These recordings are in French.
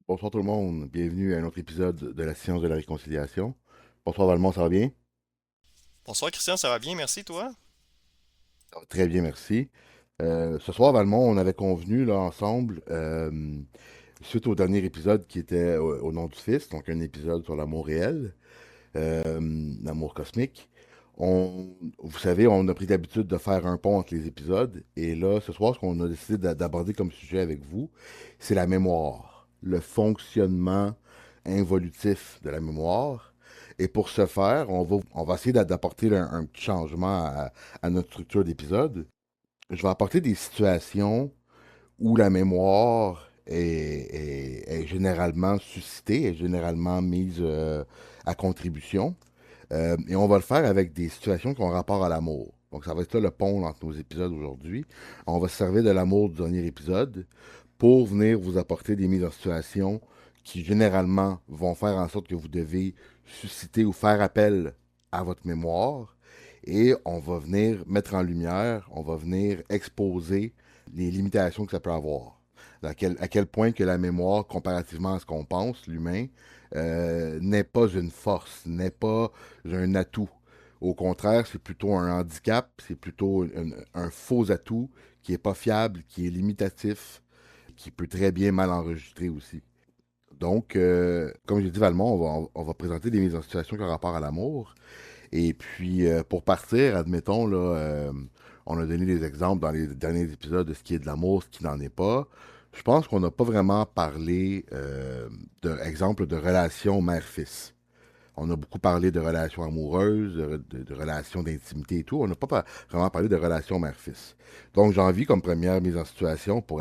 Bonsoir tout le monde, bienvenue à un autre épisode de la science de la réconciliation. Bonsoir Valmont, ça va bien? Bonsoir Christian, ça va bien, merci toi? Ça va très bien, merci. Ce soir, Valmont, on avait convenu là, ensemble, suite au dernier épisode qui était au nom du Fils, donc un épisode sur l'amour réel, l'amour cosmique. Vous savez, on a pris l'habitude de faire un pont entre les épisodes, et là, ce soir, ce qu'on a décidé d'aborder comme sujet avec vous, c'est la mémoire, le fonctionnement involutif de la mémoire. Et pour ce faire, on va essayer d'apporter un petit changement à notre structure d'épisode. Je vais apporter des situations où la mémoire est généralement suscitée, est généralement mise à contribution. Et on va le faire avec des situations qui ont rapport à l'amour. Donc, ça va être là le pont entre nos épisodes aujourd'hui. On va se servir de l'amour du dernier épisode pour venir vous apporter des mises en situation qui, généralement, vont faire en sorte que vous devez susciter ou faire appel à votre mémoire. Et on va venir mettre en lumière, on va venir exposer les limitations que ça peut avoir. À quel point que la mémoire, comparativement à ce qu'on pense, l'humain, n'est pas une force, n'est pas un atout. Au contraire, c'est plutôt un handicap, c'est plutôt un faux atout qui est pas fiable, qui est limitatif, qui peut très bien mal enregistrer aussi. Donc, comme j'ai dit, Valmont, on va présenter des mises en situation qui ont rapport à l'amour. Et puis, pour partir, admettons, là, on a donné des exemples dans les derniers épisodes de ce qui est de l'amour, ce qui n'en est pas. Je pense qu'on n'a pas vraiment parlé, exemple, de relations mère-fils. On a beaucoup parlé de relations amoureuses, de relations d'intimité et tout. On n'a pas vraiment parlé de relations mère-fils. Donc, j'ai envie, comme première mise en situation, pour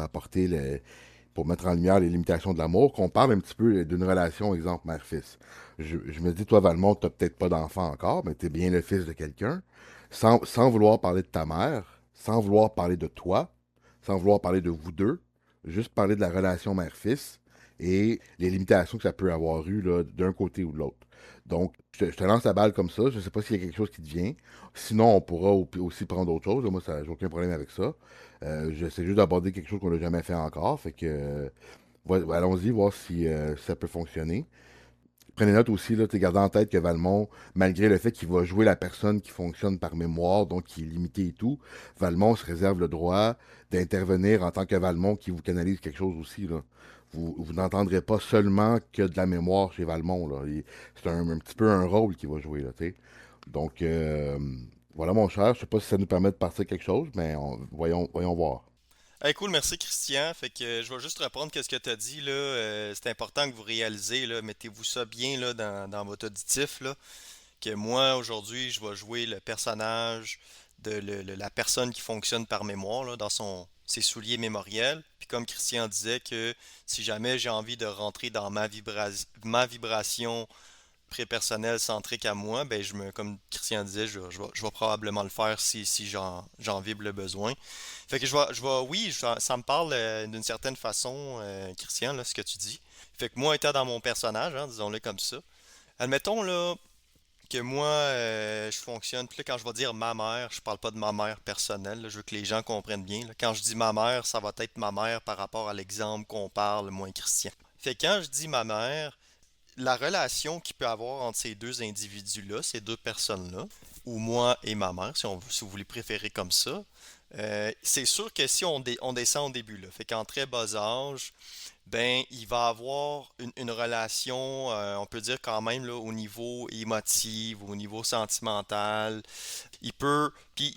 mettre en lumière les limitations de l'amour, qu'on parle un petit peu d'une relation, exemple, mère-fils. Je me dis, toi, Valmont, tu n'as peut-être pas d'enfant encore, mais tu es bien le fils de quelqu'un. Sans vouloir parler de ta mère, sans vouloir parler de toi, sans vouloir parler de vous deux, juste parler de la relation mère-fils et les limitations que ça peut avoir eu là, d'un côté ou de l'autre. Donc, je te lance la balle comme ça. Je ne sais pas s'il y a quelque chose qui te vient. Sinon, on pourra aussi prendre autre chose. Moi, j'ai aucun problème avec ça. J'essaie juste d'aborder quelque chose qu'on n'a jamais fait encore. Fait que, allons-y, voir si ça peut fonctionner. Prenez note aussi, là, gardez en tête que Valmont, malgré le fait qu'il va jouer la personne qui fonctionne par mémoire, donc qui est limité et tout, Valmont se réserve le droit d'intervenir en tant que Valmont qui vous canalise quelque chose aussi. Là. Vous n'entendrez pas seulement que de la mémoire chez Valmont. Là. C'est un petit peu un rôle qu'il va jouer. Là, tu sais. Donc, voilà, mon cher. Je sais pas si ça nous permet de partir quelque chose, mais voyons voir. Hey, cool, merci Christian. Fait que je vais juste reprendre ce que tu as dit là. C'est important que vous réalisez là, mettez-vous ça bien là dans votre auditif là, que moi aujourd'hui je vais jouer le personnage de la personne qui fonctionne par mémoire là, dans ses souliers mémoriels. Puis comme Christian disait que si jamais j'ai envie de rentrer dans ma vibration pré-personnel centrique à moi, ben comme Christian disait, je vais probablement le faire si j'en vibre le besoin. Fait que oui, ça me parle d'une certaine façon, Christian, là, ce que tu dis. Fait que moi, étant dans mon personnage, hein, disons-le comme ça, admettons là que moi, je fonctionne, puis là, quand je vais dire ma mère, je parle pas de ma mère personnelle, là, je veux que les gens comprennent bien, là. Quand je dis ma mère, ça va être ma mère par rapport à l'exemple qu'on parle, moi et Christian. Fait que quand je dis ma mère, la relation qu'il peut avoir entre ces deux individus-là, ces deux personnes-là, ou moi et ma mère, si vous voulez préférer comme ça, c'est sûr que si on descend au début, là, fait qu'en très bas âge, ben, il va avoir une relation, on peut dire quand même, là, au niveau émotif, au niveau sentimental. Puis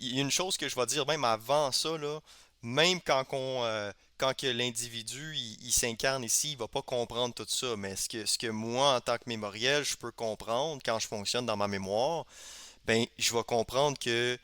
il y a une chose que je vais dire même avant ça, là, même quand que l'individu il s'incarne ici, il va pas comprendre tout ça. Mais ce que moi, en tant que mémoriel, je peux comprendre quand je fonctionne dans ma mémoire, ben, je vais comprendre que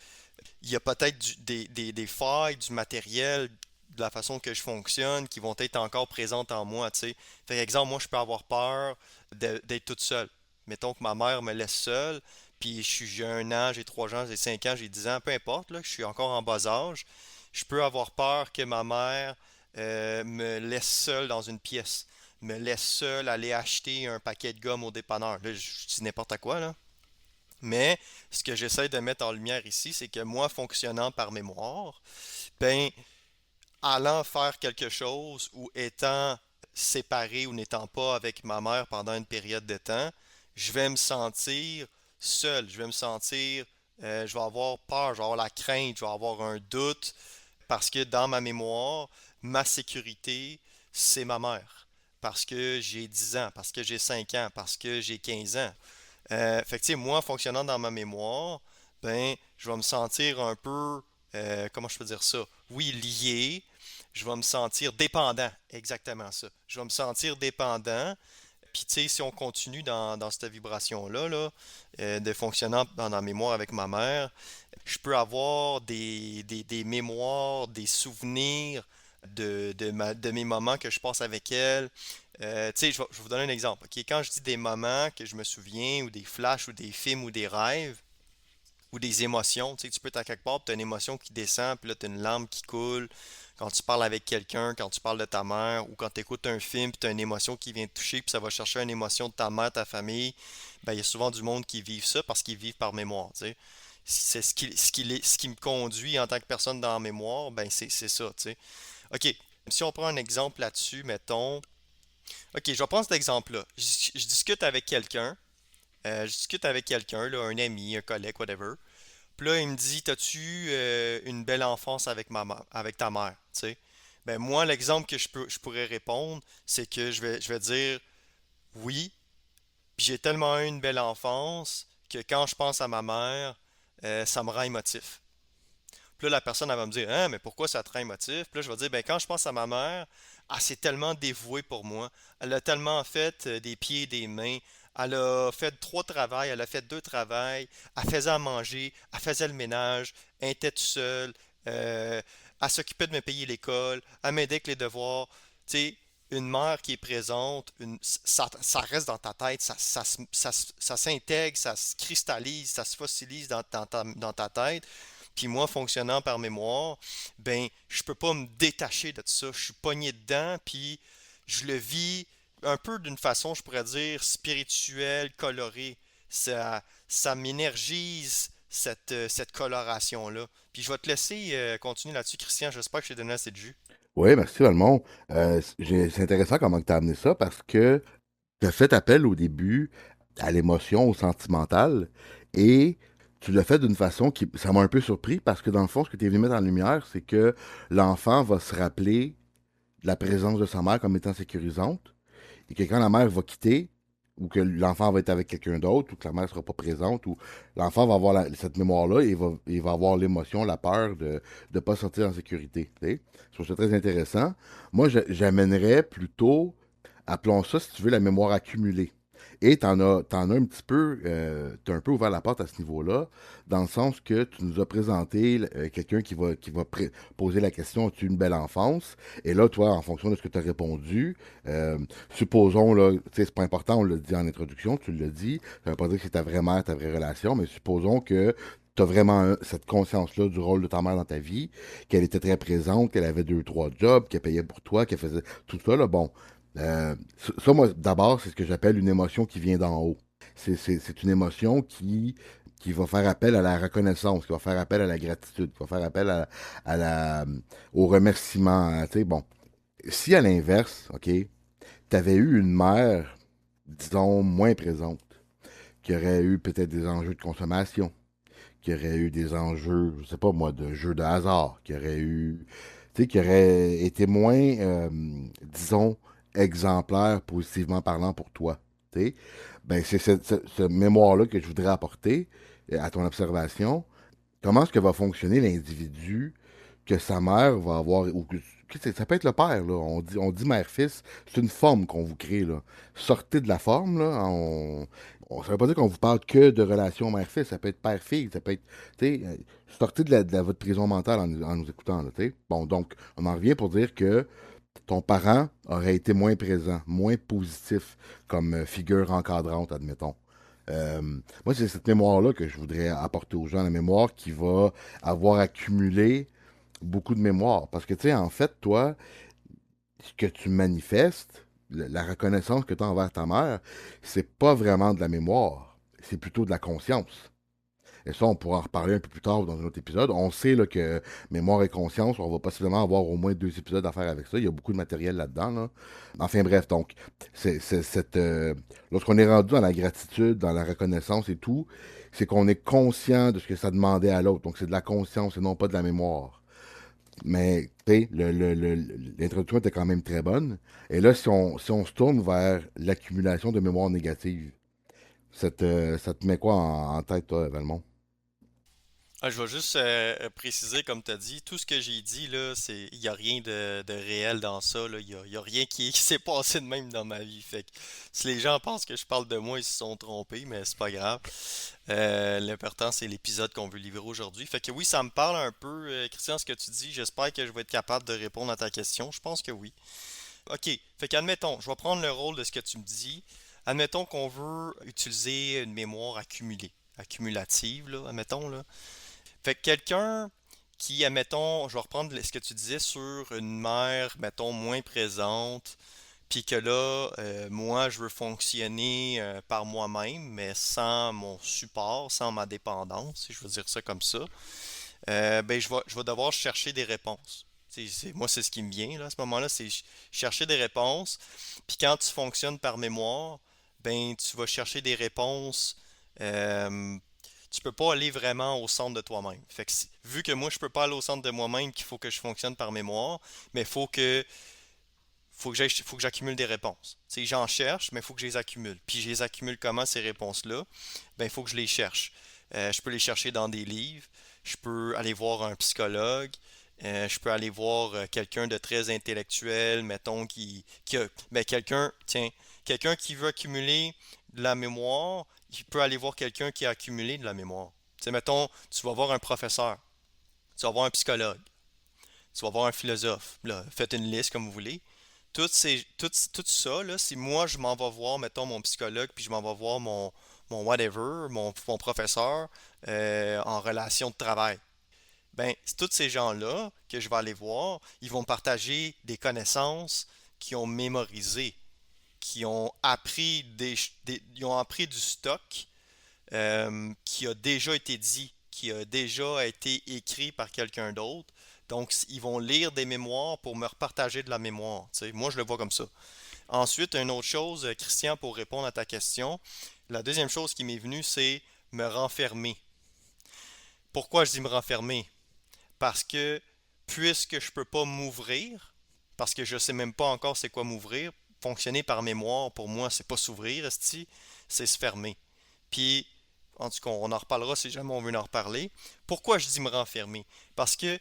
il y a peut-être des failles du matériel, de la façon que je fonctionne, qui vont être encore présentes en moi, tu sais. Par exemple, moi, je peux avoir peur d'être toute seule. Mettons que ma mère me laisse seule, puis j'ai 1 an, j'ai 3 ans, j'ai 5 ans, j'ai 10 ans, peu importe, là, que je suis encore en bas âge. Je peux avoir peur que ma mère me laisse seule dans une pièce, me laisse seule aller acheter un paquet de gomme au dépanneur. Là, je dis n'importe quoi, là. Mais ce que j'essaie de mettre en lumière ici, c'est que moi, fonctionnant par mémoire, ben, allant faire quelque chose ou étant séparé ou n'étant pas avec ma mère pendant une période de temps, je vais me sentir seul, je vais me sentir, je vais avoir peur, je vais avoir la crainte, je vais avoir un doute, parce que dans ma mémoire, ma sécurité, c'est ma mère. Parce que j'ai 10 ans, parce que j'ai 5 ans, parce que j'ai 15 ans. Fait que, tu sais, moi, fonctionnant dans ma mémoire, ben, je vais me sentir un peu, comment je peux dire ça? Oui, lié. Je vais me sentir dépendant, exactement ça. Je vais me sentir dépendant. Puis, tu sais, si on continue dans cette vibration-là, là, de fonctionnant dans la mémoire avec ma mère, je peux avoir des mémoires, des souvenirs de mes moments que je passe avec elle. Tu sais, je vais vous donner un exemple. Ok, quand je dis des moments que je me souviens, ou des flashs, ou des films, ou des rêves, ou des émotions, tu sais, tu peux être à quelque part, tu as une émotion qui descend, puis là, tu as une larme qui coule. Quand tu parles avec quelqu'un, quand tu parles de ta mère, ou quand tu écoutes un film, puis tu as une émotion qui vient te toucher, puis ça va chercher une émotion de ta mère, ta famille, ben, il y a souvent du monde qui vivent ça parce qu'ils vivent par mémoire, tu sais. C'est ce qui me conduit en tant que personne dans la mémoire, ben c'est ça, tu sais. OK, si on prend un exemple là-dessus, mettons. OK, je vais prendre cet exemple-là. Je discute avec quelqu'un, là, un ami, un collègue, whatever. Puis là, il me dit, t'as-tu une belle enfance avec avec ta mère, tu sais? Ben moi, l'exemple que je pourrais répondre, c'est que je vais dire oui, puis j'ai tellement eu une belle enfance que quand je pense à ma mère, ça me rend émotif. Puis là, la personne, elle va me dire, hein, mais pourquoi ça te rend émotif? Puis là, je vais dire, ben quand je pense à ma mère, elle s'est tellement dévouée pour moi. Elle a tellement fait des pieds et des mains. Elle a fait trois travails, elle a fait deux travails. Elle faisait à manger, elle faisait le ménage, elle était toute seule. Elle s'occupait de me payer l'école, elle m'aidait avec les devoirs. Tu sais, une mère qui est présente, ça reste dans ta tête, ça s'intègre, ça se cristallise, ça se fossilise dans ta tête. Puis moi, fonctionnant par mémoire, ben, je peux pas me détacher de ça. Je suis pogné dedans, puis je le vis un peu d'une façon, je pourrais dire, spirituelle, colorée. Ça m'énergise cette coloration-là. Puis je vais te laisser continuer là-dessus, Christian. J'espère que je t'ai donné assez de jus. Oui, merci Valmont. C'est intéressant comment tu as amené ça parce que tu as fait appel au début à l'émotion, au sentimental, et tu l'as fait d'une façon qui, ça m'a un peu surpris parce que dans le fond, ce que tu es venu mettre en lumière, c'est que l'enfant va se rappeler de la présence de sa mère comme étant sécurisante, et que quand la mère va quitter, ou que l'enfant va être avec quelqu'un d'autre, ou que la mère ne sera pas présente, ou l'enfant va avoir cette mémoire-là et il va avoir l'émotion, la peur de ne pas sortir en sécurité. Tu sais. Je trouve ça très intéressant. Moi, j'amènerais plutôt, appelons ça, si tu veux, la mémoire accumulée. Et t'en as un petit peu, t'as un peu ouvert la porte à ce niveau-là, dans le sens que tu nous as présenté quelqu'un qui va poser la question, as-tu une belle enfance? Et là, toi, en fonction de ce que tu as répondu, euh, supposons, là, tu sais, c'est pas important, on l'a dit en introduction, tu l'as dit, ça veut pas dire que c'est ta vraie mère, ta vraie relation, mais supposons que tu as vraiment cette conscience-là du rôle de ta mère dans ta vie, qu'elle était très présente, qu'elle avait deux, trois jobs, qu'elle payait pour toi, qu'elle faisait tout ça, là, bon. Ça, moi, d'abord, c'est ce que j'appelle une émotion qui vient d'en haut. C'est une émotion qui va faire appel à la reconnaissance, qui va faire appel à la gratitude, qui va faire appel à au remerciement. Tu sais, bon, si à l'inverse, OK, tu avais eu une mère, disons, moins présente, qui aurait eu peut-être des enjeux de consommation, qui aurait eu des enjeux, je sais pas moi, de jeux de hasard, qui aurait eu, tu sais, qui aurait été moins, disons, exemplaire positivement parlant pour toi. Tu sais, ben c'est cette mémoire-là que je voudrais apporter à ton observation. Comment est-ce que va fonctionner l'individu que sa mère va avoir, ou ça peut être le père, là. On dit mère-fils, c'est une forme qu'on vous crée, là. Sortez de la forme, là. Ça veut pas dire qu'on vous parle que de relations mère-fils, ça peut être père-fille, ça peut être, tu sais, sortez votre prison mentale en nous écoutant, là, tu sais. Bon, donc, on en revient pour dire que ton parent aurait été moins présent, moins positif comme figure encadrante, admettons. Euh, Moi, c'est cette mémoire-là que je voudrais apporter aux gens, la mémoire qui va avoir accumulé beaucoup de mémoire. Parce que, tu sais, en fait, toi, ce que tu manifestes, la reconnaissance que tu as envers ta mère, c'est pas vraiment de la mémoire, c'est plutôt de la conscience. Et ça, on pourra en reparler un peu plus tard dans un autre épisode. On sait là, que mémoire et conscience, on va possiblement avoir au moins 2 épisodes à faire avec ça. Il y a beaucoup de matériel là-dedans. Là. Enfin bref, donc, lorsqu'on est rendu dans la gratitude, dans la reconnaissance et tout, c'est qu'on est conscient de ce que ça demandait à l'autre. Donc, c'est de la conscience et non pas de la mémoire. Mais, tu sais, l'introduction était quand même très bonne. Et là, si on se tourne vers l'accumulation de mémoire négative, ça te met quoi en tête, toi, Valmont? Ah, je vais juste préciser, comme tu as dit, tout ce que j'ai dit, là, il n'y a rien de réel dans ça, là. Il y a rien qui s'est passé de même dans ma vie. Fait que si les gens pensent que je parle de moi, ils se sont trompés, mais c'est pas grave. L'important, c'est l'épisode qu'on veut livrer aujourd'hui. Fait que oui, ça me parle un peu, Christian, ce que tu dis. J'espère que je vais être capable de répondre à ta question. Je pense que oui. Ok, fait qu'admettons, je vais prendre le rôle de ce que tu me dis. Admettons qu'on veut utiliser une mémoire accumulée, accumulative, là, admettons, là. Fait que quelqu'un qui, admettons, je vais reprendre ce que tu disais sur une mère, mettons, moins présente, puis que là, moi, je veux fonctionner par moi-même, mais sans mon support, sans ma dépendance, si je veux dire ça comme ça, ben, je vais devoir chercher des réponses. Moi, c'est ce qui me vient, là, à ce moment-là, c'est chercher des réponses. Puis quand tu fonctionnes par mémoire, ben, tu vas chercher des réponses. euh, Tu peux pas aller vraiment au centre de toi-même. Fait que vu que moi, je peux pas aller au centre de moi-même, qu'il faut que je fonctionne par mémoire, mais faut que j'accumule des réponses. Tu sais, j'en cherche, mais il faut que je les accumule. Puis je les accumule comment ces réponses-là? Ben, il faut que je les cherche. Je peux les chercher dans des livres, je peux aller voir un psychologue, je peux aller voir quelqu'un de très intellectuel, mettons, ben, tiens, quelqu'un qui veut accumuler de la mémoire, il peut aller voir quelqu'un qui a accumulé de la mémoire. Tu sais, mettons, tu vas voir un professeur, tu vas voir un psychologue, tu vas voir un philosophe. Là, faites une liste comme vous voulez. Tout ça, là, si moi je m'en vais voir, mettons, mon psychologue, puis je m'en vais voir mon whatever, mon professeur en relation de travail, ben, c'est tous ces gens-là que je vais aller voir, ils vont partager des connaissances qui ont mémorisé, qui ont appris ils ont appris du stock qui a déjà été dit, qui a déjà été écrit par quelqu'un d'autre. Donc, ils vont lire des mémoires pour me repartager de la mémoire. Tu sais, moi, je le vois comme ça. Ensuite, une autre chose, Christian, pour répondre à ta question, la deuxième chose qui m'est venue, c'est me renfermer. Pourquoi je dis me renfermer? Parce que puisque je ne peux pas m'ouvrir, parce que je ne sais même pas encore c'est quoi m'ouvrir, fonctionner par mémoire, pour moi, c'est pas s'ouvrir, c'est se fermer. Puis, en tout cas, on en reparlera si jamais on veut en reparler. Pourquoi je dis me renfermer? Parce que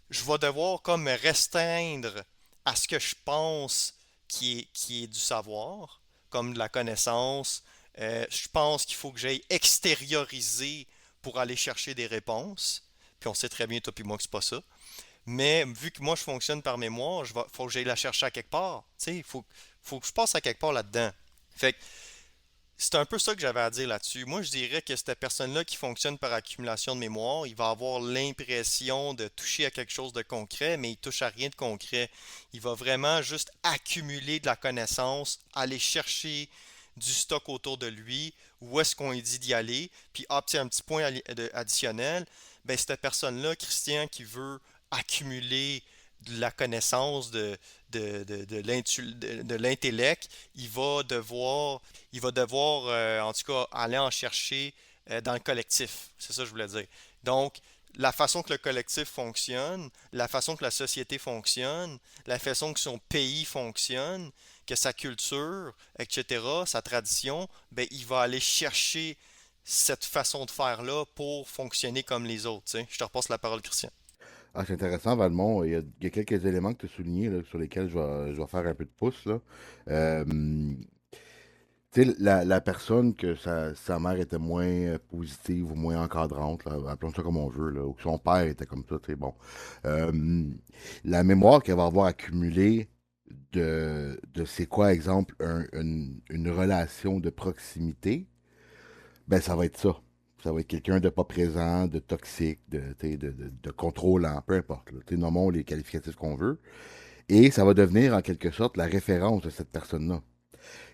je vais devoir comme me restreindre à ce que je pense qui est du savoir, comme de la connaissance. Je pense qu'il faut que j'aille extérioriser pour aller chercher des réponses. Puis on sait très bien, toi puis moi, que c'est pas ça. Mais vu que moi, je fonctionne par mémoire, faut que j'aille la chercher à quelque part. Tu sais, faut que je passe à quelque part là-dedans. Fait que c'est un peu ça que j'avais à dire là-dessus. Moi, je dirais que cette personne-là qui fonctionne par accumulation de mémoire, il va avoir l'impression de toucher à quelque chose de concret, mais il touche à rien de concret. Il va vraiment juste accumuler de la connaissance, aller chercher du stock autour de lui, où est-ce qu'on lui dit d'y aller, puis hop, un petit point additionnel, ben cette personne-là, Christian, qui veut accumuler de la connaissance, de l'intellect, il va devoir en tout cas, aller en chercher dans le collectif. C'est ça que je voulais dire. Donc, la façon que le collectif fonctionne, la façon que la société fonctionne, la façon que son pays fonctionne, que sa culture, etc., sa tradition, ben, il va aller chercher cette façon de faire-là pour fonctionner comme les autres. Tu sais. Je te repasse la parole, Christian. Ah, c'est intéressant, Valmont. Il y a quelques éléments que tu as soulignés là, sur lesquels je vais faire un peu de pouce. Là. Euh, Tu sais, la personne que sa mère était moins positive ou moins encadrante, là, appelons ça comme on veut, là, ou que son père était comme ça, tu sais, bon. Euh, la mémoire qu'elle va avoir accumulée de c'est quoi, exemple, une relation de proximité, ben ça va être ça. Ça va être quelqu'un de pas présent, de toxique, tu sais, de contrôlant, peu importe. Là, tu sais, nommons les qualificatifs qu'on veut. Et ça va devenir en quelque sorte la référence de cette personne-là.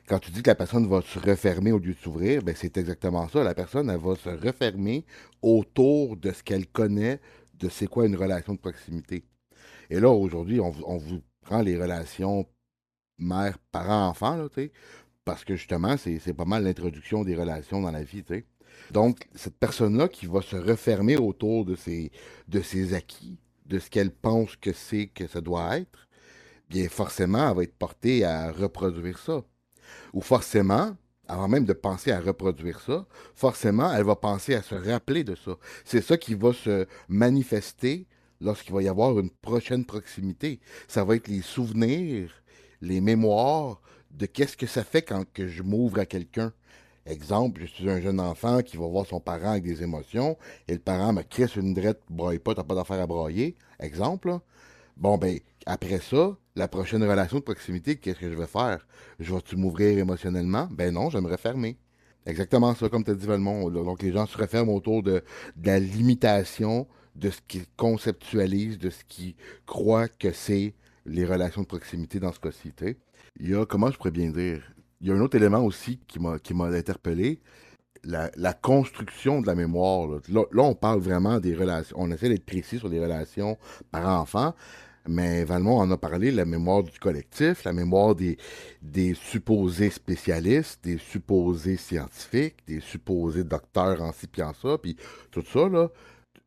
Quand tu dis que la personne va se refermer au lieu de s'ouvrir, ben c'est exactement ça. La personne, elle va se refermer autour de ce qu'elle connaît, de c'est quoi une relation de proximité. Et là, aujourd'hui, on vous prend les relations mère, parent, enfant, là, tu sais, parce que justement, c'est pas mal l'introduction des relations dans la vie, tu sais. Donc, cette personne-là qui va se refermer autour de ses acquis, de ce qu'elle pense que c'est, que ça doit être, bien forcément, elle va être portée à reproduire ça. Ou forcément, avant même de penser à reproduire ça, forcément, elle va penser à se rappeler de ça. C'est ça qui va se manifester lorsqu'il va y avoir une prochaine proximité. Ça va être les souvenirs, les mémoires de qu'est-ce que ça fait quand que je m'ouvre à quelqu'un. Exemple, je suis un jeune enfant qui va voir son parent avec des émotions et le parent me crisse une drette, braille pas, t'as pas d'affaire à brailler. Exemple, là. Bon, ben, après ça, la prochaine relation de proximité, qu'est-ce que je vais faire? Je vais-tu m'ouvrir émotionnellement? Ben non, je vais me refermer. Exactement ça, comme tu as dit, Valmont. Donc, les gens se referment autour de la limitation de ce qu'ils conceptualisent, de ce qu'ils croient que c'est les relations de proximité dans ce cas-ci. Tu sais. Il y a, comment je pourrais bien dire, il y a un autre élément aussi qui m'a interpellé, la construction de la mémoire. Là, on parle vraiment des relations, on essaie d'être précis sur les relations parents-enfants, mais Valmont en a parlé, la mémoire du collectif, la mémoire des supposés spécialistes, des supposés scientifiques, des supposés docteurs en ci puis en ça, puis tout ça, là.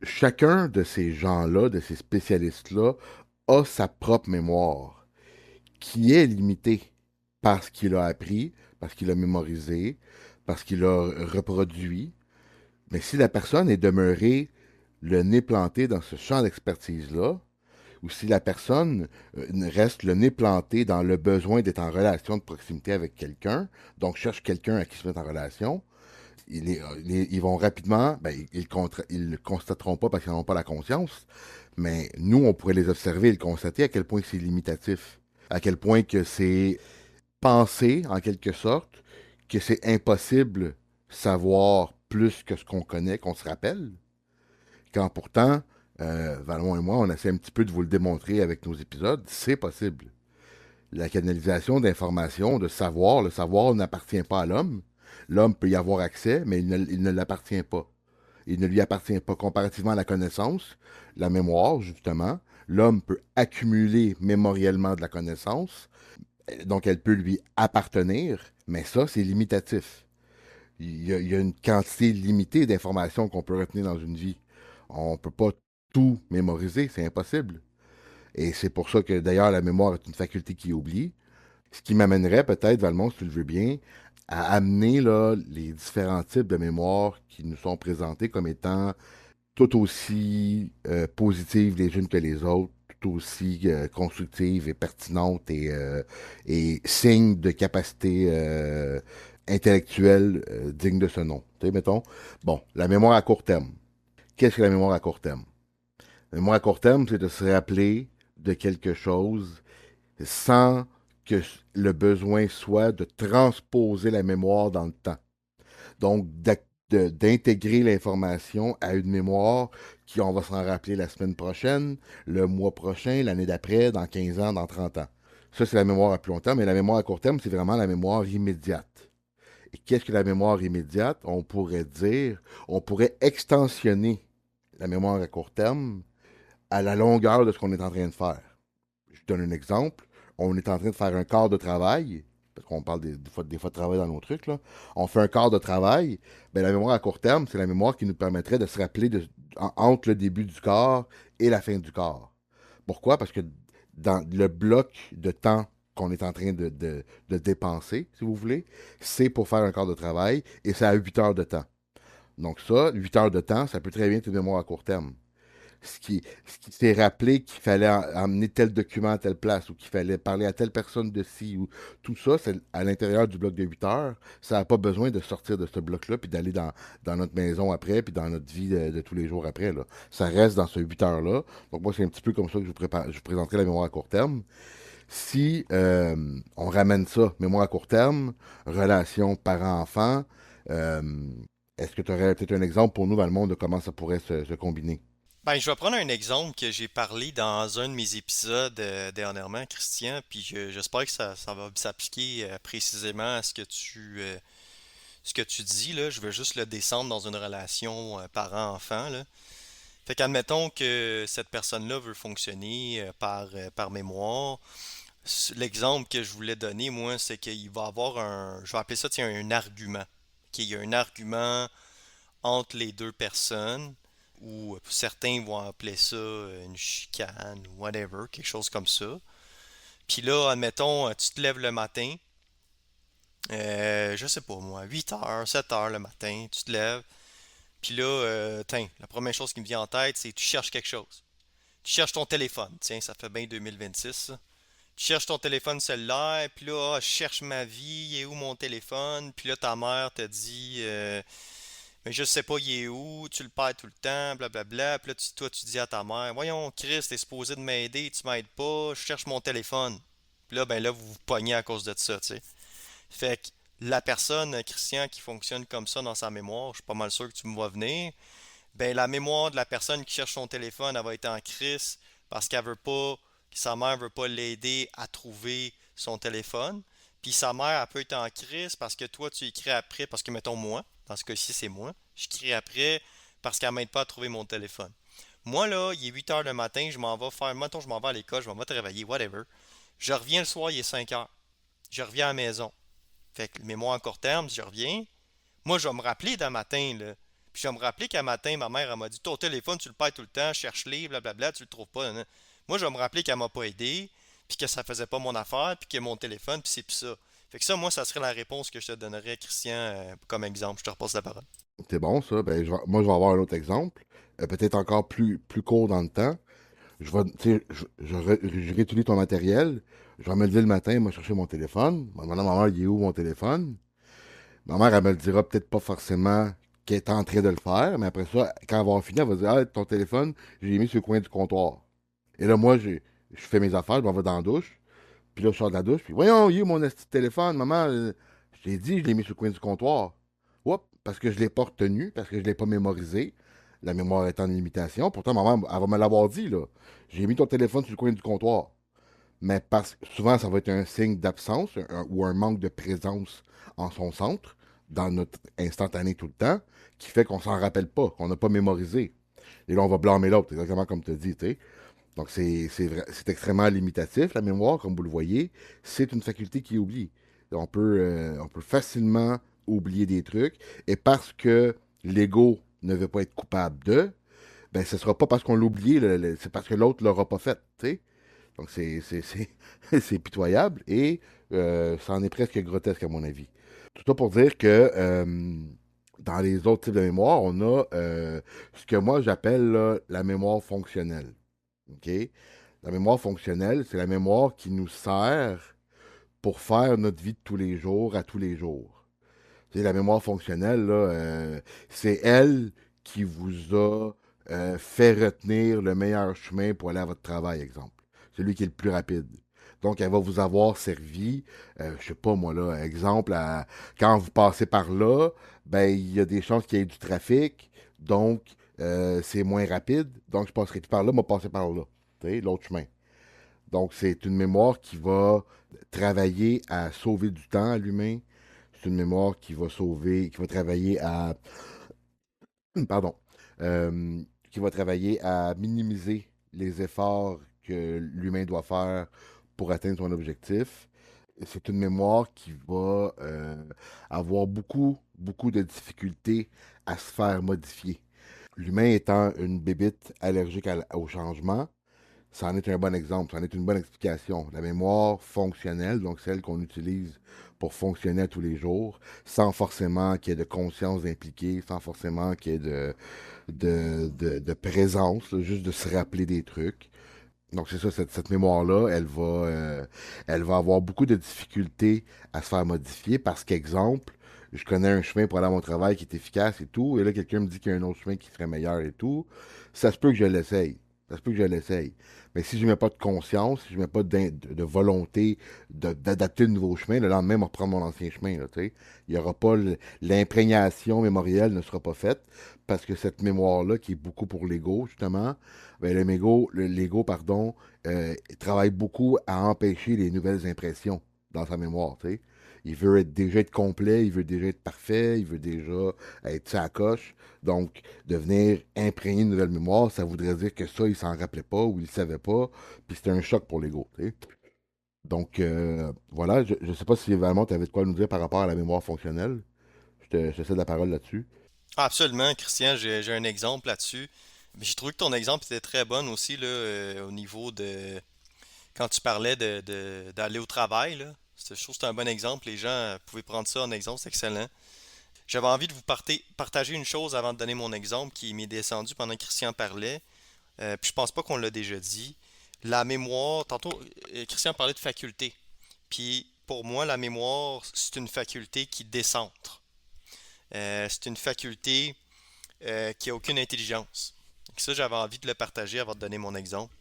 Chacun de ces gens-là, de ces spécialistes-là, a sa propre mémoire, qui est limitée par ce qu'il a appris, parce qu'il a mémorisé, parce qu'il a reproduit. Mais si la personne est demeurée le nez planté dans ce champ d'expertise-là, ou si la personne reste le nez planté dans le besoin d'être en relation de proximité avec quelqu'un, donc cherche quelqu'un à qui se mettre en relation, ils vont rapidement, ben, ils ne le constateront pas parce qu'ils n'en ont pas la conscience, mais nous, on pourrait les observer et le constater à quel point c'est limitatif, à quel point que c'est penser, en quelque sorte, que c'est impossible savoir plus que ce qu'on connaît, qu'on se rappelle, quand pourtant, Valmont et moi, on essaie un petit peu de vous le démontrer avec nos épisodes, c'est possible. La canalisation d'informations, de savoir, le savoir n'appartient pas à l'homme. L'homme peut y avoir accès, mais il ne l'appartient pas. Il ne lui appartient pas comparativement à la connaissance, la mémoire, justement. L'homme peut accumuler mémoriellement de la connaissance, donc elle peut lui appartenir, mais ça, c'est limitatif. Il y a une quantité limitée d'informations qu'on peut retenir dans une vie. On ne peut pas tout mémoriser, c'est impossible. Et c'est pour ça que d'ailleurs la mémoire est une faculté qui oublie. Ce qui m'amènerait peut-être, Valmont, si tu le veux bien, à amener là, les différents types de mémoires qui nous sont présentés comme étant tout aussi positives les unes que les autres, tout aussi constructives et pertinentes et signes de capacité intellectuelle digne de ce nom. Tu sais, mettons, bon, la mémoire à court terme. Qu'est-ce que la mémoire à court terme? La mémoire à court terme, c'est de se rappeler de quelque chose sans que le besoin soit de transposer la mémoire dans le temps. Donc, d'intégrer l'information à une mémoire qui, on va s'en rappeler la semaine prochaine, le mois prochain, l'année d'après, dans 15 ans, dans 30 ans. Ça, c'est la mémoire à plus long terme, mais la mémoire à court terme, c'est vraiment la mémoire immédiate. Et qu'est-ce que la mémoire immédiate? On pourrait dire, on pourrait extensionner la mémoire à court terme à la longueur de ce qu'on est en train de faire. Je donne un exemple. On est en train de faire un quart de travail, parce qu'on parle des fois de travail dans nos trucs, là. On fait un quart de travail. Ben, la mémoire à court terme, c'est la mémoire qui nous permettrait de se rappeler entre le début du quart et la fin du quart. Pourquoi? Parce que dans le bloc de temps qu'on est en train de dépenser, si vous voulez, c'est pour faire un quart de travail et c'est à 8 heures de temps. Donc ça, 8 heures de temps, ça peut très bien être une mémoire à court terme ce qui s'est rappelé qu'il fallait emmener tel document à telle place ou qu'il fallait parler à telle personne de ci ou tout ça, c'est à l'intérieur du bloc de 8 heures. Ça n'a pas besoin de sortir de ce bloc-là puis d'aller dans notre maison après puis dans notre vie de tous les jours après. Là. Ça reste dans ce 8 heures-là. Donc moi, c'est un petit peu comme ça que je vous présenterai la mémoire à court terme. Si on ramène ça, mémoire à court terme, relation parent-enfant, euh, est-ce que tu aurais peut-être un exemple pour nous dans le monde de comment ça pourrait se combiner? Ben, je vais prendre un exemple que j'ai parlé dans un de mes épisodes dernièrement, Christian, puis j'espère que ça va s'appliquer précisément à ce que tu dis, là. Je veux juste le descendre dans une relation parent-enfant, là. Fait qu'admettons que cette personne-là veut fonctionner par mémoire. L'exemple que je voulais donner, moi, c'est qu'il va avoir je vais appeler ça, tiens, un argument. Qu'il y a un argument entre les deux personnes, ou certains vont appeler ça une chicane ou whatever, quelque chose comme ça. Puis là, admettons, tu te lèves le matin, je sais pas moi, 8 heures, 7 heures le matin, tu te lèves, puis là, tiens, la première chose qui me vient en tête, c'est tu cherches quelque chose. Tu cherches ton téléphone, tiens, ça fait bien 2026, ça. Tu cherches ton téléphone cellulaire, puis là, ah, je cherche ma vie, il est où mon téléphone? Puis là, ta mère te dit, mais je sais pas, il est où, tu le perds tout le temps, blablabla. Puis là, toi, tu dis à ta mère, voyons, Chris, t'es supposé de m'aider, tu m'aides pas, je cherche mon téléphone. Puis là, ben là, vous vous pognez à cause de ça, tu sais. Fait que la personne, Christian, qui fonctionne comme ça dans sa mémoire, je suis pas mal sûr que tu me vois venir, ben la mémoire de la personne qui cherche son téléphone, elle va être en crise parce qu'elle veut pas, que sa mère veut pas l'aider à trouver son téléphone. Puis sa mère, elle peut être en crise parce que toi, tu écris après, parce que mettons moi, dans ce cas-ci, c'est moi, j'écris après parce qu'elle m'aide pas à trouver mon téléphone. Moi, là, il est 8 heures le matin, je m'en vais faire, mettons, je m'en vais à l'école, je m'en vais travailler, whatever. Je reviens le soir, il est 5 heures. Je reviens à la maison. Fait que mémoire à court terme, je reviens. Moi, je vais me rappeler d'un matin, là. Puis je vais me rappeler qu'un matin, ma mère, elle m'a dit, ton téléphone, tu le perds tout le temps, cherche-les, blablabla, tu le trouves pas. Nan, nan. Moi, je vais me rappeler qu'elle m'a pas aidé, puis que ça faisait pas mon affaire, puis que mon téléphone, puis c'est plus ça. Fait que ça, moi, ça serait la réponse que je te donnerais, Christian, comme exemple. Je te repasse la parole. C'est bon, ça. Ben, moi, je vais avoir un autre exemple, peut-être encore plus court dans le temps. Je vais, tu sais, je réutilise ton matériel. Je vais me lever le matin, moi, chercher mon téléphone. Je vais demander à ma mère, il est où mon téléphone? Ma mère, elle me le dira peut-être pas forcément qu'elle est en train de le faire, mais après ça, quand elle va avoir fini, elle va dire, ah, ton téléphone, je l'ai mis sur le coin du comptoir. Et là, moi, je fais mes affaires, je m'en vais dans la douche. Puis là, je sors de la douche, puis voyons, il est où mon esti de téléphone, maman? Je t'ai dit, je l'ai mis sur le coin du comptoir. Oups, parce que je ne l'ai pas retenu, parce que je ne l'ai pas mémorisé. La mémoire est en limitation. Pourtant, maman, elle va me l'avoir dit, là. J'ai mis ton téléphone sur le coin du comptoir. Mais parce que souvent, ça va être un signe d'absence ou un manque de présence en son centre, dans notre instantané tout le temps, qui fait qu'on s'en rappelle pas, qu'on n'a pas mémorisé. Et là, on va blâmer l'autre, exactement comme tu as dit, tu sais. Donc, c'est extrêmement limitatif, la mémoire, comme vous le voyez. C'est une faculté qui oublie. On peut facilement oublier des trucs. Et parce que l'ego ne veut pas être coupable de, ben, ce ne sera pas parce qu'on l'a oublié, c'est parce que l'autre ne l'aura pas fait, tu sais. Donc, c'est pitoyable et ça en est presque grotesque, à mon avis. Tout ça pour dire que dans les autres types de mémoire, on a ce que moi j'appelle là, la mémoire fonctionnelle. OK? La mémoire fonctionnelle, c'est la mémoire qui nous sert pour faire notre vie de tous les jours à tous les jours. Tu sais, la mémoire fonctionnelle, là, c'est elle qui vous a fait retenir le meilleur chemin pour aller à votre travail, exemple. Celui qui est le plus rapide. Donc, elle va vous avoir servi, je sais pas moi, là, exemple, quand vous passez par là, ben, il y a des chances qu'il y ait du trafic, donc c'est moins rapide, donc je passerai plus par là, moi passer par là, tu sais, l'autre chemin. Donc, c'est une mémoire qui va travailler à sauver du temps à l'humain. C'est une mémoire qui va travailler à, pardon, qui va travailler à minimiser les efforts que l'humain doit faire pour atteindre son objectif. C'est une mémoire qui va avoir beaucoup de difficultés à se faire modifier. L'humain étant une bébite allergique au changement, ça en est un bon exemple, ça en est une bonne explication. La mémoire fonctionnelle, donc celle qu'on utilise pour fonctionner à tous les jours, sans forcément qu'il y ait de conscience impliquée, sans forcément qu'il y ait de présence, là, juste de se rappeler des trucs. Donc c'est ça, cette mémoire-là, elle va avoir beaucoup de difficultés à se faire modifier parce qu'exemple, je connais un chemin pour aller à mon travail qui est efficace et tout, et là quelqu'un me dit qu'il y a un autre chemin qui serait meilleur et tout, ça se peut que je l'essaye. Ça se peut que je l'essaye. Fait que si je ne mets pas de conscience, si je ne mets pas de volonté d'adapter le nouveau chemin, le lendemain, je vais reprendre mon ancien chemin. Là, tu sais. Il y aura pas l'imprégnation mémorielle ne sera pas faite parce que cette mémoire-là, qui est beaucoup pour l'ego, justement, ben, l'ego, pardon, travaille beaucoup à empêcher les nouvelles impressions dans sa mémoire. Tu sais. Il veut déjà être complet, il veut déjà être parfait, il veut déjà être sa coche. Donc, de venir imprégner une nouvelle mémoire, ça voudrait dire que ça, il s'en rappelait pas ou il savait pas, puis c'était un choc pour l'ego. Tu sais. Donc, voilà, je ne sais pas si vraiment tu avais de quoi nous dire par rapport à la mémoire fonctionnelle. Je te cède la parole là-dessus. Ah, absolument, Christian, j'ai un exemple là-dessus. Mais j'ai trouvé que ton exemple était très bon aussi là, au niveau de quand tu parlais d'aller au travail, là. Je trouve que c'est un bon exemple. Les gens pouvaient prendre ça en exemple, c'est excellent. J'avais envie de vous partager une chose avant de donner mon exemple qui m'est descendu pendant que Christian parlait. Puis je pense pas qu'on l'a déjà dit. La mémoire, tantôt, Christian parlait de faculté. Puis pour moi, la mémoire, c'est une faculté qui décentre. C'est une faculté qui a aucune intelligence. Donc ça, j'avais envie de le partager avant de donner mon exemple.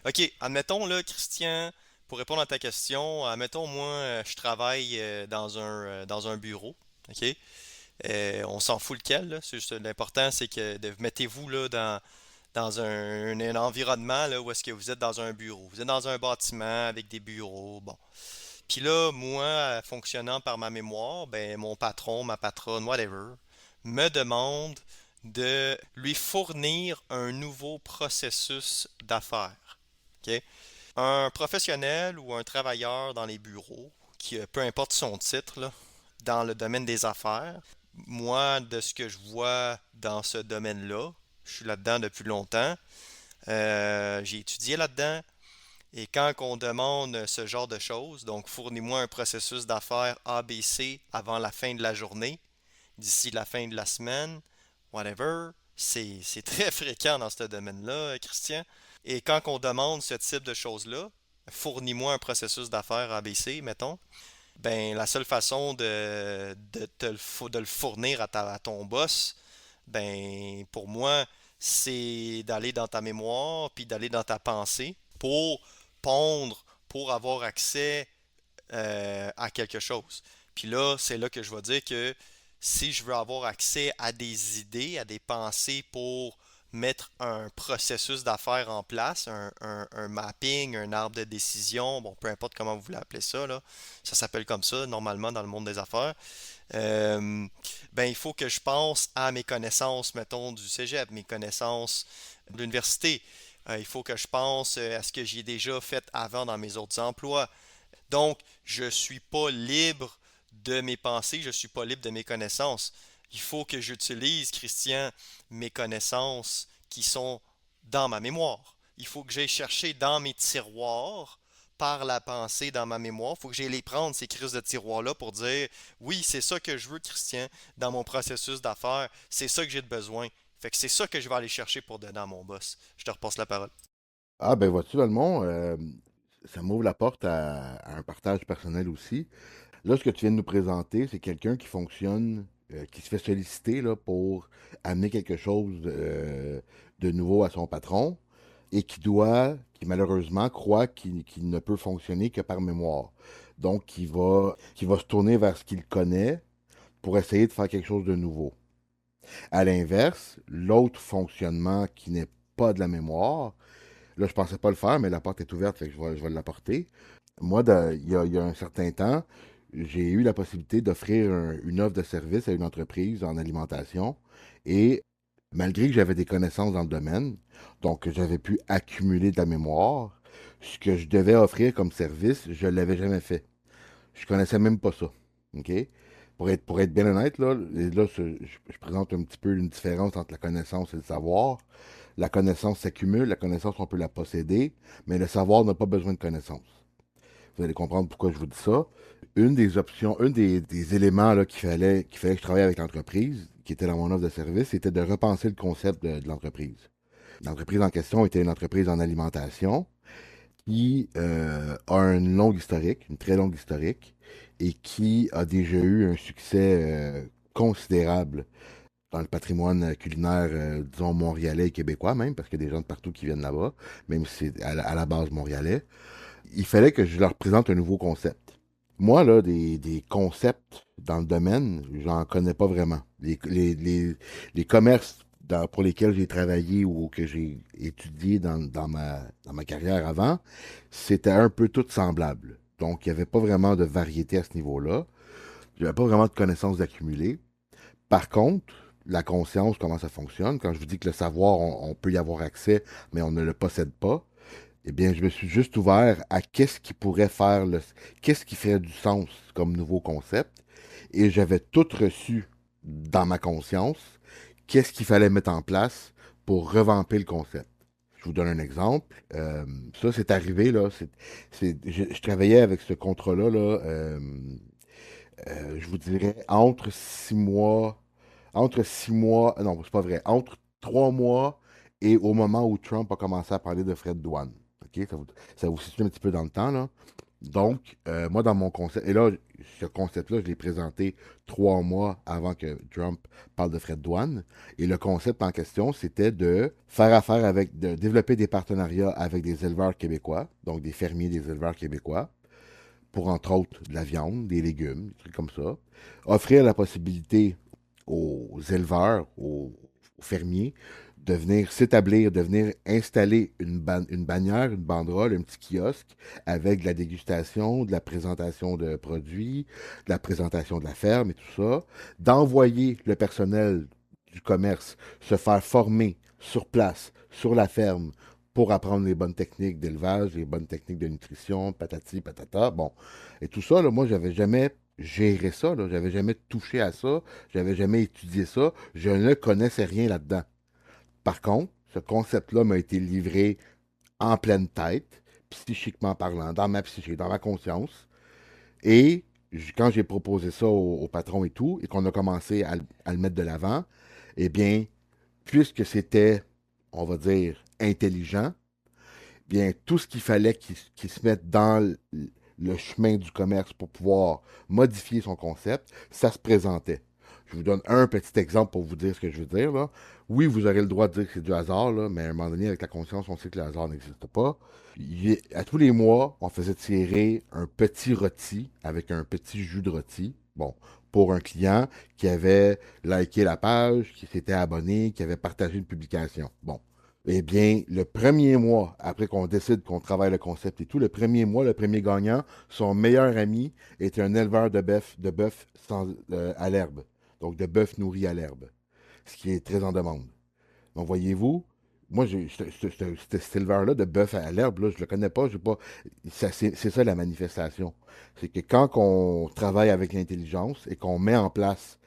Ok, admettons là, Christian, pour répondre à ta question, admettons moi, je travaille dans un bureau. Ok, on s'en fout lequel, là. L'important, c'est que mettez-vous là dans un environnement là, où est-ce que vous êtes dans un bureau. Vous êtes dans un bâtiment avec des bureaux. Bon. Puis là, moi, fonctionnant par ma mémoire, ben mon patron, ma patronne, whatever, me demande de lui fournir un nouveau processus d'affaires. OK? Un professionnel ou un travailleur dans les bureaux, qui, peu importe son titre, là, dans le domaine des affaires, moi, de ce que je vois dans ce domaine-là, je suis là-dedans depuis longtemps, j'ai étudié là-dedans, et quand on demande ce genre de choses, donc fournis-moi un processus d'affaires ABC avant la fin de la journée, d'ici la fin de la semaine, whatever, c'est très fréquent dans ce domaine-là, Christian. Et quand on demande ce type de choses-là, fournis-moi un processus d'affaires ABC, mettons, ben la seule façon de le fournir à ton boss, ben pour moi, c'est d'aller dans ta mémoire, puis d'aller dans ta pensée pour pondre, pour avoir accès à quelque chose. Puis là, c'est là que je vais dire que si je veux avoir accès à des idées, à des pensées pour mettre un processus d'affaires en place, un mapping, un arbre de décision, bon, peu importe comment vous voulez appeler ça, là, ça s'appelle comme ça normalement dans le monde des affaires, euh, ben il faut que je pense à mes connaissances, mettons, du cégep, mes connaissances de l'université. Il faut que je pense à ce que j'ai déjà fait avant dans mes autres emplois. Donc, je ne suis pas libre de mes pensées, je ne suis pas libre de mes connaissances. Il faut que j'utilise, Christian, mes connaissances qui sont dans ma mémoire. Il faut que j'aille chercher dans mes tiroirs, par la pensée dans ma mémoire. Il faut que j'aille les prendre, ces crises de tiroirs-là, pour dire, oui, c'est ça que je veux, Christian, dans mon processus d'affaires. C'est ça que j'ai de besoin. Fait que c'est ça que je vais aller chercher pour donner à mon boss. Je te repasse la parole. Ah, ben vois-tu, Valmont, ça m'ouvre la porte à un partage personnel aussi. Là, ce que tu viens de nous présenter, c'est quelqu'un qui fonctionne, qui se fait solliciter là, pour amener quelque chose de nouveau à son patron et qui malheureusement croit qu'il ne peut fonctionner que par mémoire. Donc, qui va se tourner vers ce qu'il connaît pour essayer de faire quelque chose de nouveau. À l'inverse, l'autre fonctionnement qui n'est pas de la mémoire, là, je pensais pas le faire, mais la porte est ouverte, fait que je vais l'apporter. Moi, il y a un certain temps, j'ai eu la possibilité d'offrir une offre de service à une entreprise en alimentation. Et malgré que j'avais des connaissances dans le domaine, donc que j'avais pu accumuler de la mémoire, ce que je devais offrir comme service, je ne l'avais jamais fait. Je connaissais même pas ça. OK? Pour être bien honnête, là, et là je présente un petit peu une différence entre la connaissance et le savoir. La connaissance s'accumule, la connaissance, on peut la posséder, mais le savoir n'a pas besoin de connaissance. Vous allez comprendre pourquoi je vous dis ça. Une des options, des éléments là, qu'il fallait que je travaille avec l'entreprise, qui était dans mon offre de service, c'était de repenser le concept de l'entreprise. L'entreprise en question était une entreprise en alimentation qui a une longue historique, une très longue historique, et qui a déjà eu un succès considérable. dans le patrimoine culinaire, disons, montréalais et québécois même, parce qu'il y a des gens de partout qui viennent là-bas, même si c'est à la base montréalais. Il fallait que je leur présente un nouveau concept. Moi, là, des concepts dans le domaine, j'en connais pas vraiment. Les commerces pour lesquels j'ai travaillé ou que j'ai étudié dans ma carrière avant, c'était un peu tout semblable. Donc, il n'y avait pas vraiment de variété à ce niveau-là. Il n'y avait pas vraiment de connaissances accumulées. Par contre, la conscience, comment ça fonctionne, quand je vous dis que le savoir, on peut y avoir accès, mais on ne le possède pas, eh bien, je me suis juste ouvert à qu'est-ce qui pourrait faire qu'est-ce qui ferait du sens comme nouveau concept. Et j'avais tout reçu dans ma conscience, qu'est-ce qu'il fallait mettre en place pour revamper le concept. Je vous donne un exemple. Ça, c'est arrivé, là. Je travaillais avec ce contrat-là, là, je vous dirais, entre 6 mois, non, c'est pas vrai, entre 3 mois et au moment où Trump a commencé à parler de frais de douane. OK? Ça vous situe un petit peu dans le temps, là. Donc, moi, dans mon concept, et là, ce concept-là, je l'ai présenté 3 mois avant que Trump parle de frais de douane. Et le concept en question, c'était de faire affaire avec, de développer des partenariats avec des éleveurs québécois, donc des fermiers des éleveurs québécois, pour entre autres de la viande, des légumes, des trucs comme ça. Offrir la possibilité aux éleveurs, aux fermiers, de venir s'établir, de venir installer une bannière, une banderole, un petit kiosque avec de la dégustation, de la présentation de produits, de la présentation de la ferme et tout ça, d'envoyer le personnel du commerce se faire former sur place, sur la ferme, pour apprendre les bonnes techniques d'élevage, les bonnes techniques de nutrition, patati, patata. Bon, et tout ça, là, moi, j'avais jamais géré ça, là, j'avais jamais touché à ça, j'avais jamais étudié ça, je ne connaissais rien là-dedans. Par contre, ce concept-là m'a été livré en pleine tête, psychiquement parlant, dans ma psyché, dans ma conscience. Et quand j'ai proposé ça au patron et tout, et qu'on a commencé à le mettre de l'avant, eh bien, puisque c'était, on va dire, intelligent, bien, tout ce qu'il fallait qu'il se mette dans le chemin du commerce pour pouvoir modifier son concept, ça se présentait. Je vous donne un petit exemple pour vous dire ce que je veux dire, là. Oui, vous aurez le droit de dire que c'est du hasard, là, mais à un moment donné, avec la conscience, on sait que le hasard n'existe pas. À tous les mois, on faisait tirer un petit rôti avec un petit jus de rôti. Bon, pour un client qui avait liké la page, qui s'était abonné, qui avait partagé une publication. Bon, eh bien, le premier mois, après qu'on décide qu'on travaille le concept et tout, le premier mois, le premier gagnant, son meilleur ami était un éleveur de bœuf à l'herbe. Donc, de bœuf nourri à l'herbe. Ce qui est très en demande. Donc, voyez-vous, moi, cet éleveur-là de bœuf à l'herbe, là, je le connais pas, j'ai pas. C'est ça la manifestation. C'est que quand on travaille avec l'intelligence et qu'on met en place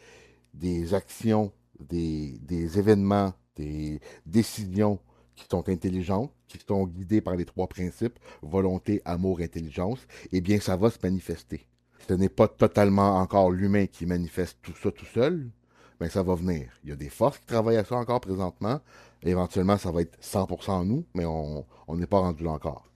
des actions, des événements, des décisions qui sont intelligentes, qui sont guidées par les trois principes, volonté, amour, intelligence, eh bien, ça va se manifester. Ce n'est pas totalement encore l'humain qui manifeste tout ça tout seul, mais ça va venir. Il y a des forces qui travaillent à ça encore présentement. Éventuellement, ça va être 100% nous, mais on n'est pas rendu là encore.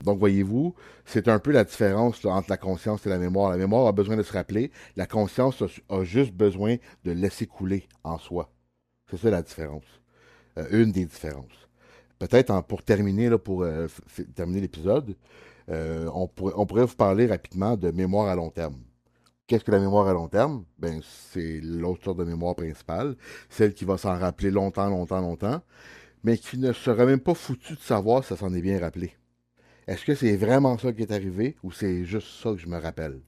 Donc, voyez-vous, c'est un peu la différence là, entre la conscience et la mémoire. La mémoire a besoin de se rappeler. La conscience a juste besoin de laisser couler en soi. C'est ça la différence. Une des différences. Peut-être pour terminer, là, pour terminer l'épisode, on pourrait vous parler rapidement de mémoire à long terme. Qu'est-ce que la mémoire à long terme? Ben, c'est l'autre sorte de mémoire principale, celle qui va s'en rappeler longtemps, longtemps, longtemps, mais qui ne sera même pas foutu de savoir si ça s'en est bien rappelé. Est-ce que c'est vraiment ça qui est arrivé ou c'est juste ça que je me rappelle?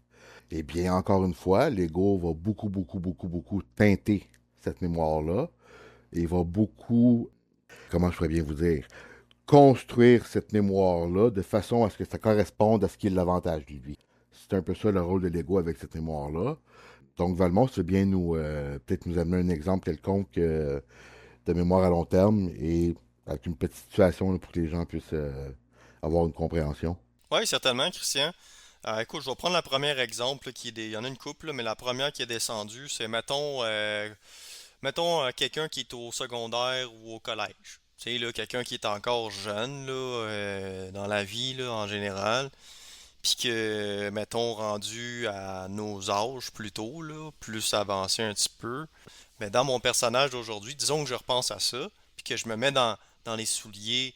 Eh bien, encore une fois, l'ego va beaucoup, beaucoup, beaucoup, beaucoup teinter cette mémoire-là et va beaucoup, comment je pourrais bien vous dire, construire cette mémoire-là de façon à ce que ça corresponde à ce qui est l'avantage de lui. C'est un peu ça le rôle de l'ego avec cette mémoire-là. Donc, Valmont, c'est bien peut-être nous amener un exemple quelconque de mémoire à long terme et avec une petite situation là, pour que les gens puissent avoir une compréhension. Oui, certainement, Christian. Écoute, je vais prendre le premier exemple, là, il y en a une couple, là, mais la première qui est descendue, c'est, mettons quelqu'un qui est au secondaire ou au collège. Tu sais, là, quelqu'un qui est encore jeune, là, dans la vie, là, en général. Puis que, mettons, rendu à nos âges plutôt, là, plus avancé un petit peu, Mais dans mon personnage d'aujourd'hui, disons que je repense à ça, puis que je me mets dans les souliers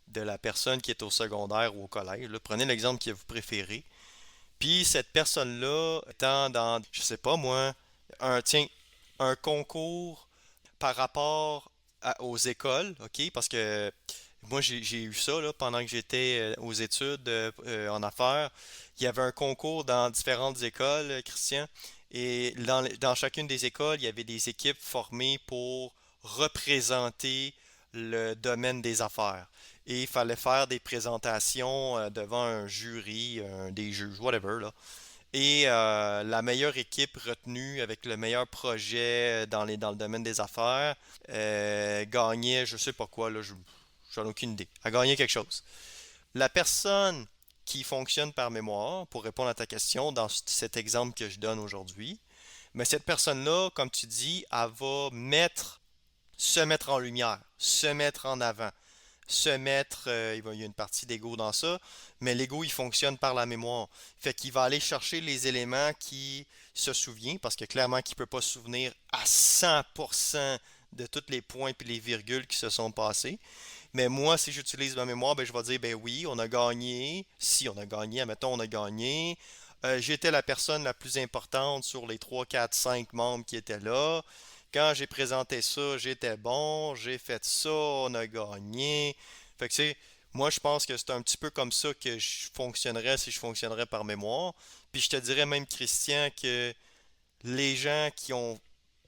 de la personne qui est au secondaire ou au collège. Là, prenez l'exemple que vous préférez. Puis cette personne-là étant dans, je sais pas moi, tiens, un concours par rapport aux écoles, OK? Parce que moi, j'ai eu ça là, pendant que j'étais aux études en affaires. Il y avait un concours dans différentes écoles, Christian, et dans chacune des écoles, il y avait des équipes formées pour représenter le domaine des affaires. Et il fallait faire des présentations devant un jury, des juges, whatever, là. Et la meilleure équipe retenue avec le meilleur projet dans le domaine des affaires gagnait, je sais pas quoi, là, j'en ai aucune idée. A gagné quelque chose. La personne qui fonctionne par mémoire, pour répondre à ta question, dans cet exemple que je donne aujourd'hui, mais cette personne-là, comme tu dis, elle va se mettre en lumière, se mettre en avant, se mettre, il y a une partie d'ego dans ça, mais l'ego, il fonctionne par la mémoire. Fait qu'il va aller chercher les éléments qui se souvient, parce que clairement qu'il ne peut pas se souvenir à 100% de tous les points et les virgules qui se sont passés. Mais moi, si j'utilise ma mémoire, ben, je vais dire, ben oui, on a gagné. Si on a gagné, admettons, on a gagné. J'étais la personne la plus importante sur les 3, 4, 5 membres qui étaient là. Quand j'ai présenté ça, j'étais bon, j'ai fait ça, on a gagné. Fait que c'est, moi je pense que c'est un petit peu comme ça que je fonctionnerais si je fonctionnerais par mémoire. Puis je te dirais même, Christian, que les gens qui ont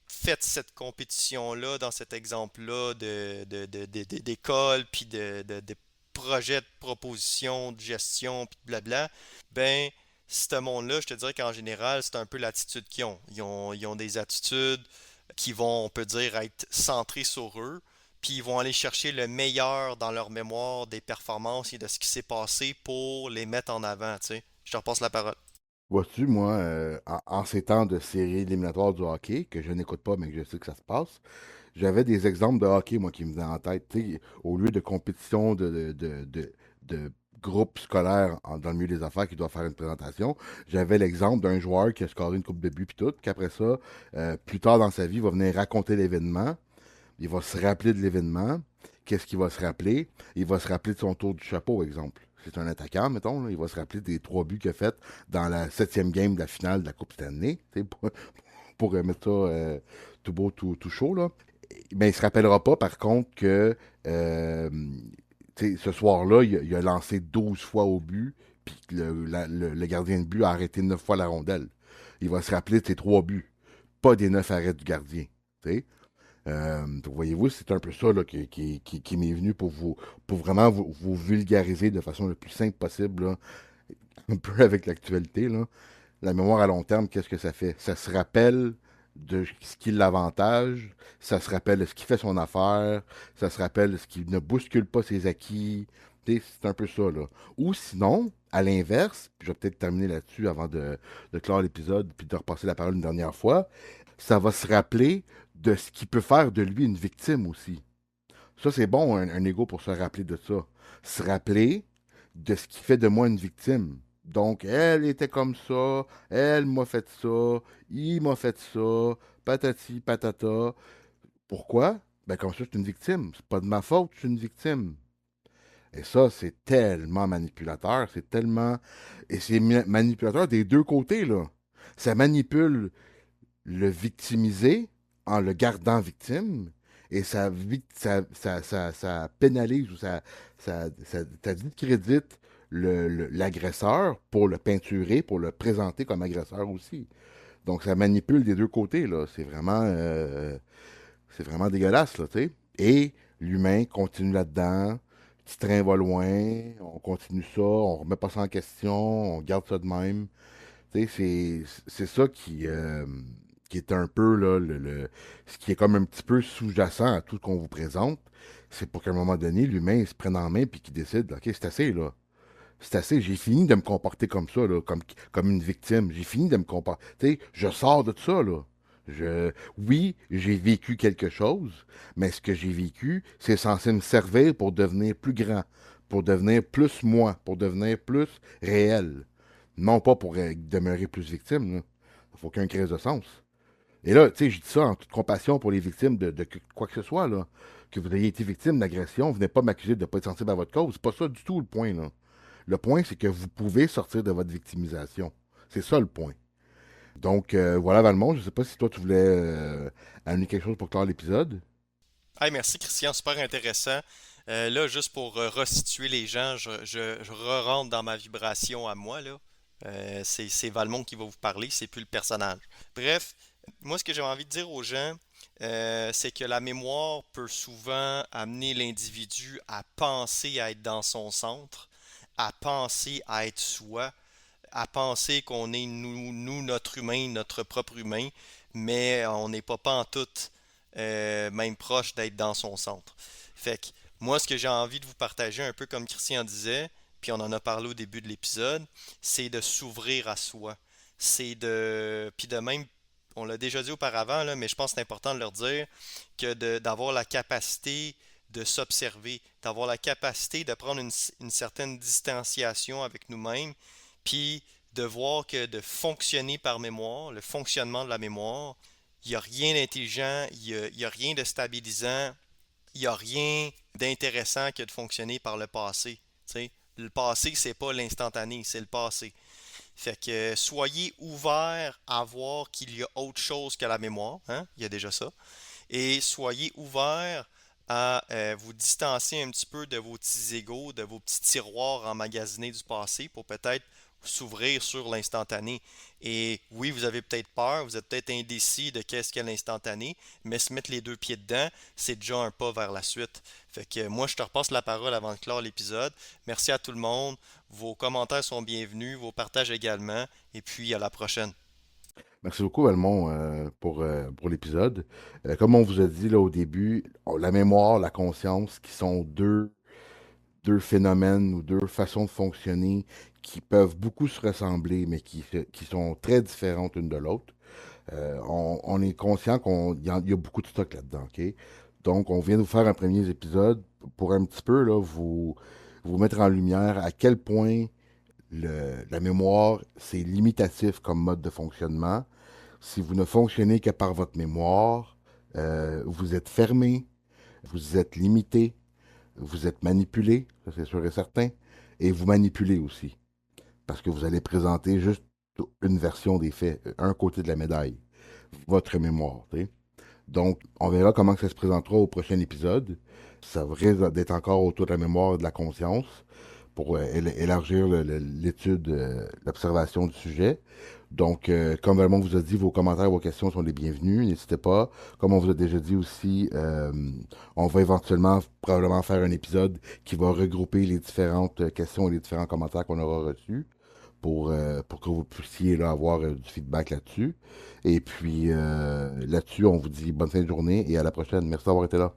fait cette compétition-là, dans cet exemple-là d'école, puis de projets de proposition, de gestion, puis de blabla, ben, ce monde-là, je te dirais qu'en général, c'est un peu l'attitude qu'ils ont. Ils ont des attitudes qui vont, on peut dire, être centrées sur eux, puis ils vont aller chercher le meilleur dans leur mémoire des performances et de ce qui s'est passé pour les mettre en avant, tu sais. Je te repasse la parole. Vois-tu, moi, en ces temps de séries éliminatoires du hockey, que je n'écoute pas, mais que je sais que ça se passe, j'avais des exemples de hockey, moi, qui me venaient en tête. Tu sais, au lieu de compétition de groupe scolaire dans le milieu des affaires qui doit faire une présentation, j'avais l'exemple d'un joueur qui a scoré une coupe de but, puis tout, qu'après ça, plus tard dans sa vie, il va venir raconter l'événement, il va se rappeler de l'événement. Qu'est-ce qu'il va se rappeler? Il va se rappeler de son tour du chapeau, exemple. C'est un attaquant, mettons. Là. Il va se rappeler des 3 buts qu'il a fait dans la 7e game de la finale de la Coupe Stanley. Pour mettre ça tout beau, tout chaud. Là. Mais il ne se rappellera pas, par contre, que euh, ce soir-là, il a lancé 12 fois au but, puis le gardien de but a arrêté 9 fois la rondelle. Il va se rappeler de ses 3 buts, pas des 9 arrêts du gardien. T'sais. Donc, voyez-vous, c'est un peu ça là, qui m'est venu pour vraiment vous vulgariser de façon le plus simple possible, là, un peu avec l'actualité. Là. La mémoire à long terme, qu'est-ce que ça fait? Ça se rappelle de ce qui l'avantage, ça se rappelle de ce qui fait son affaire, ça se rappelle de ce qui ne bouscule pas ses acquis. C'est un peu ça, là. Ou sinon, à l'inverse, puis je vais peut-être terminer là-dessus avant de clore l'épisode, puis de repasser la parole une dernière fois, ça va se rappeler de ce qui peut faire de lui une victime aussi. Ça, c'est bon, un ego pour se rappeler de ça. Se rappeler de ce qui fait de moi une victime. Donc, elle était comme ça, elle m'a fait ça, il m'a fait ça, patati, patata. Pourquoi? Ben, comme ça, je suis une victime. C'est pas de ma faute, je suis une victime. Et ça, c'est tellement manipulateur, c'est tellement. Et c'est manipulateur des deux côtés, là. Ça manipule le victimiser en le gardant victime et ça pénalise ou ça discrédite l'agresseur pour le peinturer, pour le présenter comme agresseur aussi. Donc ça manipule des deux côtés, là. C'est vraiment dégueulasse, là, tu sais. Et l'humain continue là-dedans, le petit train va loin, on continue ça, on remet pas ça en question, on garde ça de même. Tu sais, c'est ça qui est un peu là, ce qui est comme un petit peu sous-jacent à tout ce qu'on vous présente. C'est pour qu'à un moment donné, l'humain il se prenne en main puis qu'il décide, OK, c'est assez, là. C'est assez, j'ai fini de me comporter comme ça, là, comme une victime. J'ai fini de me comporter. Tu sais, je sors de ça, là. Oui, j'ai vécu quelque chose, mais ce que j'ai vécu, c'est censé me servir pour devenir plus grand, pour devenir plus moi, pour devenir plus réel. Non pas pour demeurer plus victime. Il faut qu'un crise de sens. Et là, tu sais, je dis ça en toute compassion pour les victimes quoi que ce soit, là. Que vous ayez été victime d'agression, venez pas m'accuser de ne pas être sensible à votre cause. C'est pas ça du tout le point, là. Le point, c'est que vous pouvez sortir de votre victimisation. C'est ça le point. Donc, voilà, Valmont, je sais pas si toi, tu voulais amener quelque chose pour clore l'épisode. Hey, merci Christian, super intéressant. Là, juste pour resituer les gens, je re-rentre dans ma vibration à moi, là. C'est Valmont qui va vous parler, c'est plus le personnage. Bref, moi, ce que j'ai envie de dire aux gens, c'est que la mémoire peut souvent amener l'individu à penser à être dans son centre, à penser à être soi, à penser qu'on est nous, notre humain, notre propre humain, mais on n'est pas en tout même proche d'être dans son centre. Fait que moi, ce que j'ai envie de vous partager, un peu comme Christian disait, puis on en a parlé au début de l'épisode, c'est de s'ouvrir à soi. C'est de. Puis de même, on l'a déjà dit auparavant, là, mais je pense que c'est important de leur dire que d'avoir la capacité de s'observer, d'avoir la capacité de prendre une certaine distanciation avec nous-mêmes, puis de voir que de fonctionner par mémoire, le fonctionnement de la mémoire, il n'y a rien d'intelligent, il y a rien de stabilisant, il n'y a rien d'intéressant que de fonctionner par le passé. T'sais. Le passé, c'est pas l'instantané, c'est le passé. Fait que soyez ouverts à voir qu'il y a autre chose que la mémoire, hein? Il y a déjà ça. Et soyez ouverts à vous distancer un petit peu de vos petits égos, de vos petits tiroirs emmagasinés du passé pour peut-être s'ouvrir sur l'instantané. Et oui, vous avez peut-être peur, vous êtes peut-être indécis de qu'est-ce qu'est l'instantané, mais se mettre les deux pieds dedans, c'est déjà un pas vers la suite. Fait que moi, je te repasse la parole avant de clore l'épisode. Merci à tout le monde. Vos commentaires sont bienvenus, vos partages également. Et puis à la prochaine. Merci beaucoup, Valmont, pour l'épisode. Comme on vous a dit là, au début, la mémoire, la conscience, qui sont deux phénomènes ou deux façons de fonctionner qui peuvent beaucoup se ressembler, mais qui sont très différentes l'une de l'autre. On est conscient qu'il y a beaucoup de stock là-dedans, OK? Donc, on vient de vous faire un premier épisode pour un petit peu là, vous mettre en lumière à quel point la mémoire, c'est limitatif comme mode de fonctionnement. Si vous ne fonctionnez que par votre mémoire, vous êtes fermé, vous êtes limité, vous êtes manipulé, ça c'est sûr et certain, et vous manipulez aussi, parce que vous allez présenter juste une version des faits, un côté de la médaille, votre mémoire. T'sais. Donc, on verra comment ça se présentera au prochain épisode. Ça risque d'être encore autour de la mémoire et de la conscience pour élargir l'étude, l'observation du sujet. Donc, comme Valmont vous a dit, vos commentaires, vos questions sont les bienvenus. N'hésitez pas. Comme on vous a déjà dit aussi, on va éventuellement probablement faire un épisode qui va regrouper les différentes questions et les différents commentaires qu'on aura reçus pour que vous puissiez là, avoir du feedback là-dessus. Et puis là-dessus, on vous dit bonne fin de journée et à la prochaine. Merci d'avoir été là.